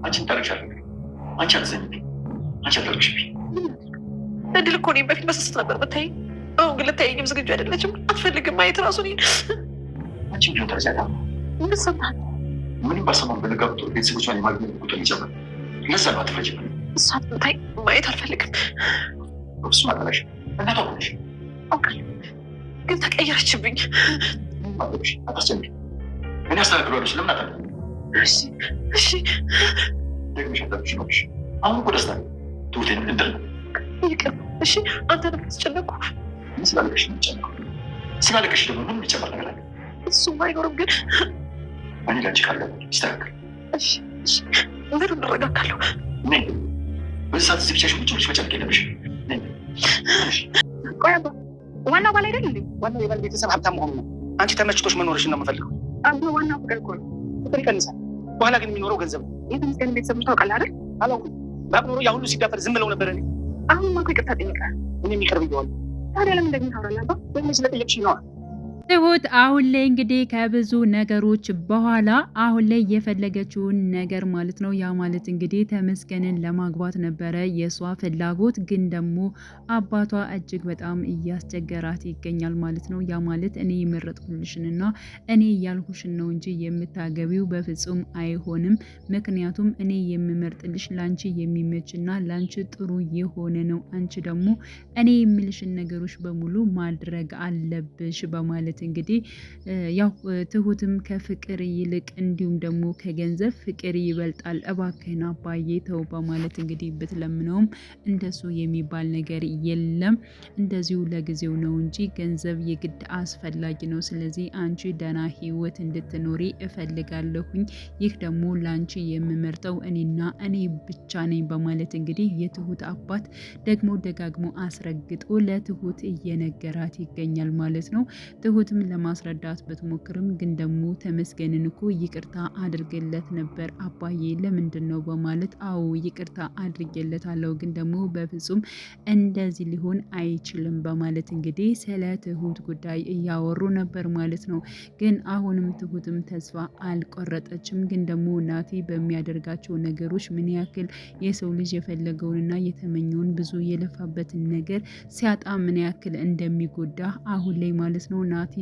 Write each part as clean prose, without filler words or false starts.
አንቺን ታረግሻለሁ። አንቺ አትዘኝብኝ። አንቺ አታርግሽብኝ። እድል እኮ እኔም በፊት በስስት ነበር ብታይ፣ አሁን ግን ልታየኝም ዝግጁ አይደለችም። አትፈልግም ማየት ራሱ አንቺ ቢሆን ተረጋጋ። ምን ሰማህ? ምንም ባሰማን በነጋቱ ቤተሰቦቿን የማግኘት ቁጥር ይጨምራል። ለዛ ነው አትፈጅም። እሷን ብታይ ማየት አልፈልግም። እሱ ማለሽ እናቷ ነሽ አውቃለሁ፣ ግን ተቀየረችብኝ። ማለሽ አታስጨንቂ። እኔ አስተካክላለሁ። ስለምን አታ እሺ ደግመሽ አታብሽ ነውሽ። አሁን እኮ ደስታ ትውቴን እንድር ይቅር። እሺ አንተ ደግሞ ተጨነቁ። ስላለቀሽ ነው የሚጨነቀው። ስላለቀሽ ደግሞ ምን የሚጨመር ነገር አለ? እሱም አይኖርም፣ ግን እኔ ላንቺ ካለ ይስተካከል። እሺ ምሩ እንረጋጋለሁ። በዚህ ሰዓት እዚህ ብቻሽን ቁጭ ብለሽ መጨነቅ የለብሽም። ቆይ አባ ዋናው ባል አይደል እንዴ? ዋናው የባል ቤተሰብ ሀብታም መሆኑ ነው። አንቺ ተመችቶሽ መኖርሽን ነው የምፈልገው። አባ ዋናው ፍቅር እኮ ነው። ፍቅር ይቀንሳል፣ በኋላ ግን የሚኖረው ገንዘብ ነው። የተመስገን ቤተሰብ ታውቃለህ አይደል? አላውቅም። ባቅ ኖሮ ያ ሁሉ ሲዳፈር ዝም ብለው ነበር። እኔ አሁን ማኮ ይቅርታ ጠይቃል። እኔም ይቅር ብየዋለሁ። ታዲያ ለምን ደግሞ ታወራለህ አባ? ወይም ስለጠየቅሽኝ ነዋ። ትሁት አሁን ላይ እንግዲህ ከብዙ ነገሮች በኋላ አሁን ላይ የፈለገችውን ነገር ማለት ነው። ያ ማለት እንግዲህ ተመስገንን ለማግባት ነበረ የእሷ ፍላጎት፣ ግን ደግሞ አባቷ እጅግ በጣም እያስቸገራት ይገኛል ማለት ነው። ያ ማለት እኔ የመረጥኩልሽንና እኔ ያልኩሽን ነው እንጂ የምታገቢው በፍጹም አይሆንም። ምክንያቱም እኔ የምመርጥልሽ ላንቺ የሚመችና ላንቺ ጥሩ የሆነ ነው። አንቺ ደግሞ እኔ የምልሽን ነገሮች በሙሉ ማድረግ አለብሽ በማለት እንግዲህ ያው ትሁትም ከፍቅር ይልቅ እንዲሁም ደግሞ ከገንዘብ ፍቅር ይበልጣል፣ እባክህን አባዬ ተው በማለት እንግዲህ ብትለምነውም እንደሱ የሚባል ነገር የለም፣ እንደዚሁ ለጊዜው ነው እንጂ ገንዘብ የግድ አስፈላጊ ነው። ስለዚህ አንቺ ደህና ህይወት እንድትኖሪ እፈልጋለሁኝ። ይህ ደግሞ ለአንቺ የምመርጠው እኔና እኔ ብቻ ነኝ በማለት እንግዲህ የትሁት አባት ደግሞ ደጋግሞ አስረግጦ ለትሁት እየነገራት ይገኛል ማለት ነው። ትሁትም ለማስረዳት ብትሞክርም ግን ደግሞ ተመስገንን እኮ ይቅርታ አድርገለት ነበር አባዬ ለምንድን ነው በማለት አዎ ይቅርታ አድርገለታለሁ፣ ግን ደግሞ በፍጹም እንደዚህ ሊሆን አይችልም በማለት እንግዲህ ስለ ትሁት ጉዳይ እያወሩ ነበር ማለት ነው። ግን አሁንም ትሁትም ተስፋ አልቆረጠችም። ግን ደግሞ ናቲ በሚያደርጋቸው ነገሮች ምን ያክል የሰው ልጅ የፈለገውንና የተመኘውን ብዙ የለፋበትን ነገር ሲያጣ ምን ያክል እንደሚጎዳ አሁን ላይ ማለት ነው ናቲ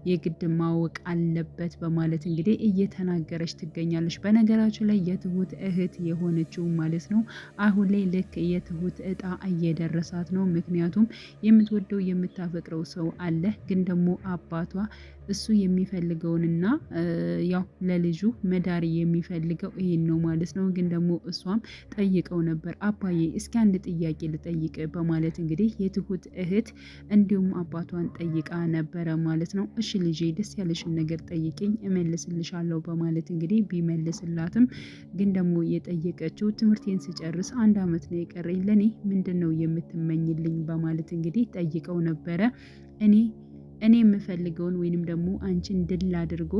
የግድ ማወቅ አለበት በማለት እንግዲህ እየተናገረች ትገኛለች። በነገራችን ላይ የትሁት እህት የሆነችው ማለት ነው አሁን ላይ ልክ የትሁት እጣ እየደረሳት ነው። ምክንያቱም የምትወደው የምታፈቅረው ሰው አለ፣ ግን ደግሞ አባቷ እሱ የሚፈልገውንና ያው ለልጁ መዳር የሚፈልገው ይሄን ነው ማለት ነው። ግን ደግሞ እሷም ጠይቀው ነበር አባዬ እስኪ አንድ ጥያቄ ልጠይቅ በማለት እንግዲህ የትሁት እህት እንዲሁም አባቷን ጠይቃ ነበረ ማለት ነው። እሺ ልጄ ደስ ያለሽን ነገር ጠይቅኝ እመልስልሻለሁ በማለት እንግዲህ ቢመልስላትም ግን ደግሞ የጠየቀችው ትምህርቴን ስጨርስ 1 አመት ነው የቀረኝ፣ ለኔ ምንድን ነው የምትመኝልኝ በማለት እንግዲህ ጠይቀው ነበረ። እኔ የምፈልገውን ወይንም ደግሞ አንቺን ድል አድርጎ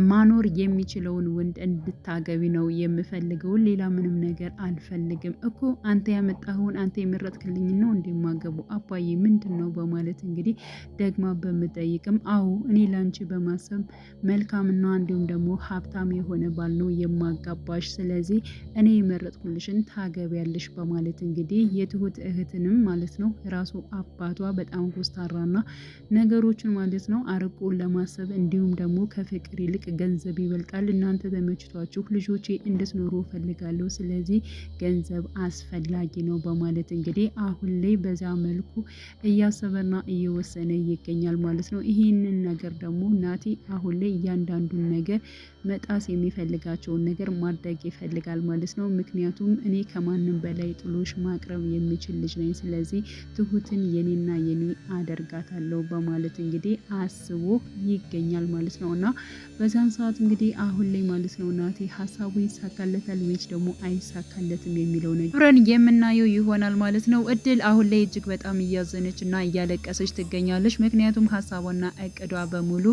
ማኖር የሚችለውን ወንድ እንድታገቢ ነው የምፈልገውን፣ ሌላ ምንም ነገር አልፈልግም እኮ አንተ ያመጣኸውን አንተ የመረጥክልኝ ነው እንደማገቡ አባዬ ምንድን ነው በማለት እንግዲህ ደግማ በምጠይቅም አዎ እኔ ላንቺ በማሰብ መልካምና እንዲሁም ደግሞ ሀብታም የሆነ ባል ነው የማጋባሽ፣ ስለዚህ እኔ የመረጥኩልሽን ታገቢያለሽ በማለት እንግዲህ የትሁት እህትንም ማለት ነው ራሱ አባቷ በጣም ኮስታራና ነገሮችን ማለት ነው አርቆ ለማሰብ እንዲሁም ደግሞ ከፍቅር ይልቅ ገንዘብ ይበልጣል፣ እናንተ ተመችቷችሁ ልጆቼ እንድትኖሩ ፈልጋለሁ፣ ስለዚህ ገንዘብ አስፈላጊ ነው በማለት እንግዲህ አሁን ላይ በዛ መልኩ እያሰበና እየወሰነ ይገኛል ማለት ነው። ይህንን ነገር ደግሞ ናቲ አሁን ላይ እያንዳንዱን ነገር መጣስ የሚፈልጋቸውን ነገር ማድረግ ይፈልጋል ማለት ነው። ምክንያቱም እኔ ከማንም በላይ ጥሎሽ ማቅረብ የሚችል ልጅ ነኝ፣ ስለዚህ ትሁትን የኔና የኔ አደርጋታለሁ በማለት እንግዲህ አስቦ ይገኛል ማለት ነው። እና በዛን ሰዓት እንግዲህ አሁን ላይ ማለት ነው ናቲ ሀሳቡ ይሳካለታል ወይስ ደግሞ አይሳካለትም የሚለው ነገር አብረን የምናየው ይሆናል ማለት ነው። እድል አሁን ላይ እጅግ በጣም እያዘነች እና እያለቀሰች ትገኛለች። ምክንያቱም ሀሳቧና እቅዷ በሙሉ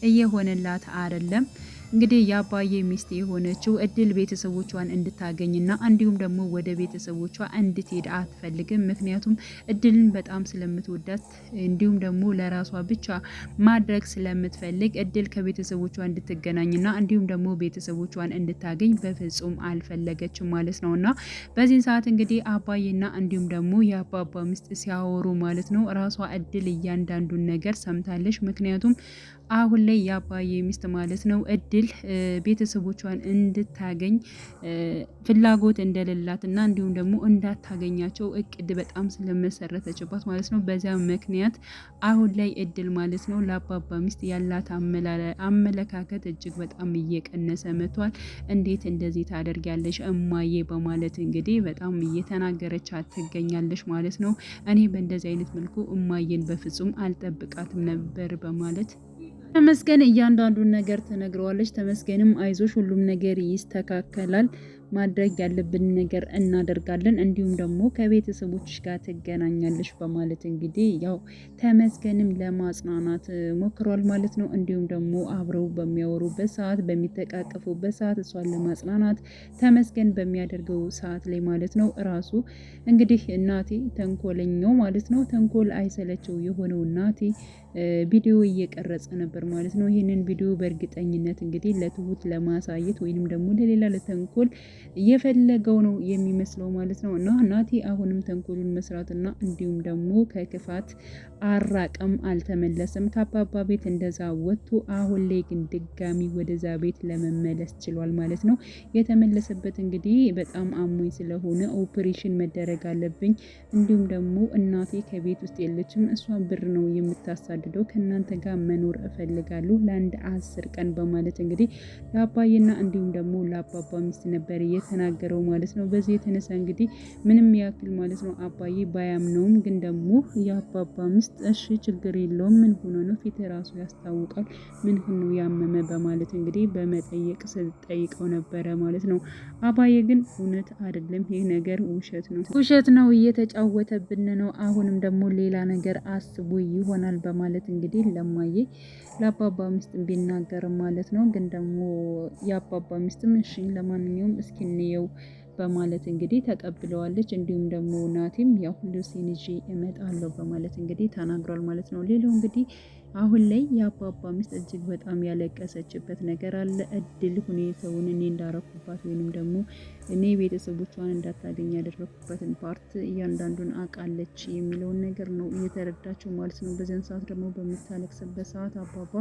እየሆነላት አይደለም። እንግዲህ የአባዬ ሚስት የሆነችው እድል ቤተሰቦቿን እንድታገኝና እንዲሁም ደግሞ ወደ ቤተሰቦቿ እንድትሄድ አትፈልግም። ምክንያቱም እድልን በጣም ስለምትወዳት እንዲሁም ደግሞ ለራሷ ብቻ ማድረግ ስለምትፈልግ እድል ከቤተሰቦቿ እንድትገናኝና እንዲሁም ደግሞ ቤተሰቦቿን እንድታገኝ በፍጹም አልፈለገችም ማለት ነው። እና በዚህን ሰዓት እንግዲህ አባዬና እንዲሁም ደግሞ የአባባ ሚስት ሲያወሩ ማለት ነው ራሷ እድል እያንዳንዱን ነገር ሰምታለች። ምክንያቱም አሁን ላይ የአባዬ ሚስት ማለት ነው እድል ቤተሰቦቿን እንድታገኝ ፍላጎት እንደሌላትና እንዲሁም ደግሞ እንዳታገኛቸው እቅድ በጣም ስለመሰረተችባት ማለት ነው። በዚያ ምክንያት አሁን ላይ እድል ማለት ነው ለአባባ ሚስት ያላት አመለካከት እጅግ በጣም እየቀነሰ መጥቷል። እንዴት እንደዚህ ታደርጊያለሽ እማዬ በማለት እንግዲህ በጣም እየተናገረቻት ትገኛለች ማለት ነው። እኔ በእንደዚህ አይነት መልኩ እማዬን በፍጹም አልጠብቃትም ነበር በማለት ተመስገን እያንዳንዱን ነገር ተነግረዋለች። ተመስገንም አይዞሽ ሁሉም ነገር ይስተካከላል፣ ማድረግ ያለብን ነገር እናደርጋለን፣ እንዲሁም ደግሞ ከቤተሰቦች ጋር ትገናኛለች በማለት እንግዲህ ያው ተመስገንም ለማጽናናት ሞክሯል ማለት ነው። እንዲሁም ደግሞ አብረው በሚያወሩበት ሰዓት፣ በሚተቃቀፉበት ሰዓት እሷን ለማጽናናት ተመስገን በሚያደርገው ሰዓት ላይ ማለት ነው ራሱ እንግዲህ እናቴ ተንኮለኛው ማለት ነው ተንኮል አይሰለቸው የሆነው እናቴ ቪዲዮ እየቀረጸ ነበር ማለት ነው። ይህንን ቪዲዮ በእርግጠኝነት እንግዲህ ለትሁት ለማሳየት ወይንም ደግሞ ለሌላ ለተንኮል እየፈለገው ነው የሚመስለው ማለት ነው። እና ናቲ አሁንም ተንኮሉን መስራትና እንዲሁም ደግሞ ከክፋት አራቀም አልተመለሰም ከአባባ ቤት እንደዛ ወጥቶ አሁን ላይ ግን ድጋሚ ወደዛ ቤት ለመመለስ ችሏል ማለት ነው። የተመለሰበት እንግዲህ በጣም አሞኝ ስለሆነ ኦፕሬሽን መደረግ አለብኝ፣ እንዲሁም ደግሞ እናቴ ከቤት ውስጥ የለችም፣ እሷ ብር ነው የምታሳድደው፣ ከእናንተ ጋር መኖር እፈልጋለሁ ለአንድ 10 ቀን በማለት እንግዲህ ለአባዬና እንዲሁም ደግሞ ለአባባ ሚስት ነበር የተናገረው ማለት ነው። በዚህ የተነሳ እንግዲህ ምንም ያክል ማለት ነው አባዬ ባያምነውም ግን ደግሞ የአባባ ሚስት እሺ ችግር የለውም ምን ሆኖ ነው ፊት ራሱ ያስታውቃል ምን ሆኖ ያመመ በማለት እንግዲህ በመጠየቅ ስትጠይቀው ነበረ ማለት ነው። አባዬ ግን እውነት አይደለም ይሄ ነገር ውሸት ነው እየተጫወተብን ነው፣ አሁንም ደግሞ ሌላ ነገር አስቡ ይሆናል በማለት እንግዲህ ለማዬ ለአባባ ሚስት ቢናገርም ማለት ነው። ግን ደግሞ የአባባ ሚስትም እሺ ለማንኛውም እስኪ እንየው በማለት እንግዲህ ተቀብለዋለች። እንዲሁም ደግሞ ናቲም ያው ሉሲን ይዤ እመጣለሁ በማለት እንግዲህ ተናግሯል ማለት ነው። ሌላው እንግዲህ አሁን ላይ የአባባ ሚስት እጅግ በጣም ያለቀሰችበት ነገር አለ። እድል ሁኔታውን እኔ እንዳረኩባት ወይንም ደግሞ እኔ ቤተሰቦቿን እንዳታገኝ ያደረኩበትን ፓርት እያንዳንዱን አውቃለች የሚለውን ነገር ነው እየተረዳችው ማለት ነው። በዚያን ሰዓት ደግሞ በምታለቅስበት ሰዓት አባባ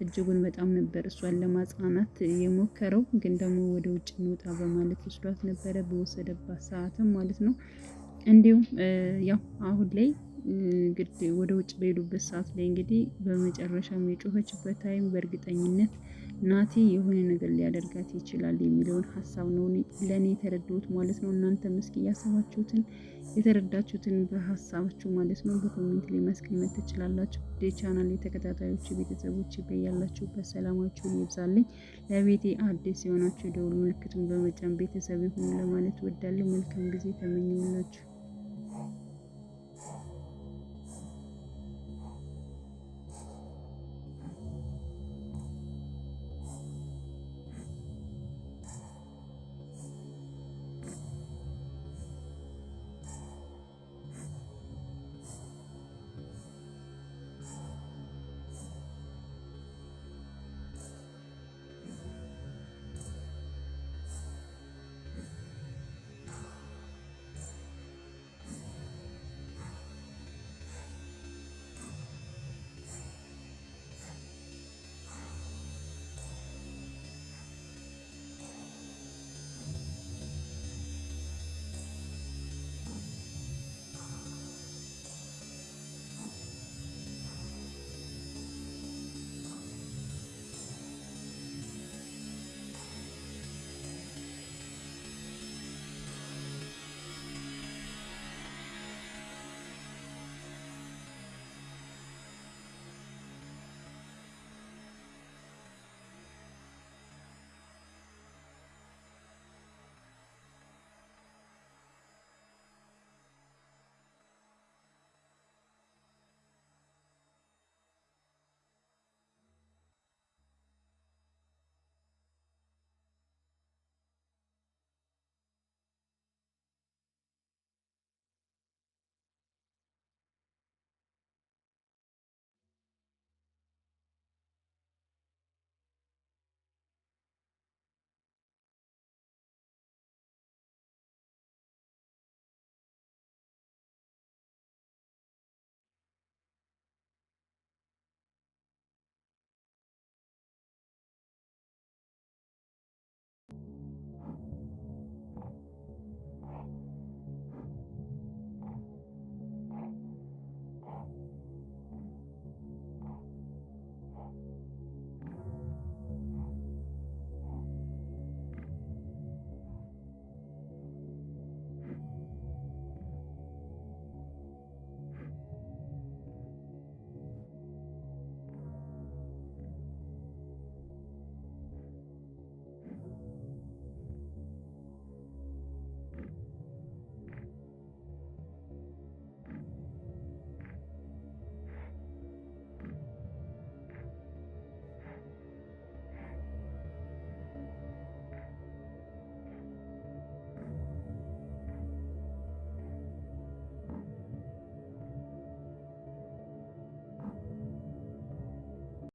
እጅጉን በጣም ነበር እሷን ለማጽናናት የሞከረው። ግን ደግሞ ወደ ውጭ እንውጣ በማለት ወስዷት ነበረ በወሰደባት ሰዓትም ማለት ነው። እንዲሁም ያው አሁን ላይ ግድ ወደ ውጭ በሄዱበት ሰዓት ላይ እንግዲህ በመጨረሻም የጮኸችበት ታይም በእርግጠኝነት ናቲ የሆነ ነገር ሊያደርጋት ይችላል የሚለውን ሀሳብ ነው ለእኔ የተረዳሁት ማለት ነው። እናንተም እስኪ ያሰባችሁትን የተረዳችሁትን በሀሳባችሁ ማለት ነው በኮሜንት ላይ ማስቀመጥ ትችላላችሁ። ቻናል የተከታታዮች ቤተሰቦች በያላችሁበት ሰላማችሁን ይብዛልኝ። ለቤቴ አዲስ የሆናችሁ የደወል ምልክቱን በመጫን ቤተሰብ ይሁኑ ለማለት ወዳለሁ። መልካም ጊዜ ተመኘሁላችሁ።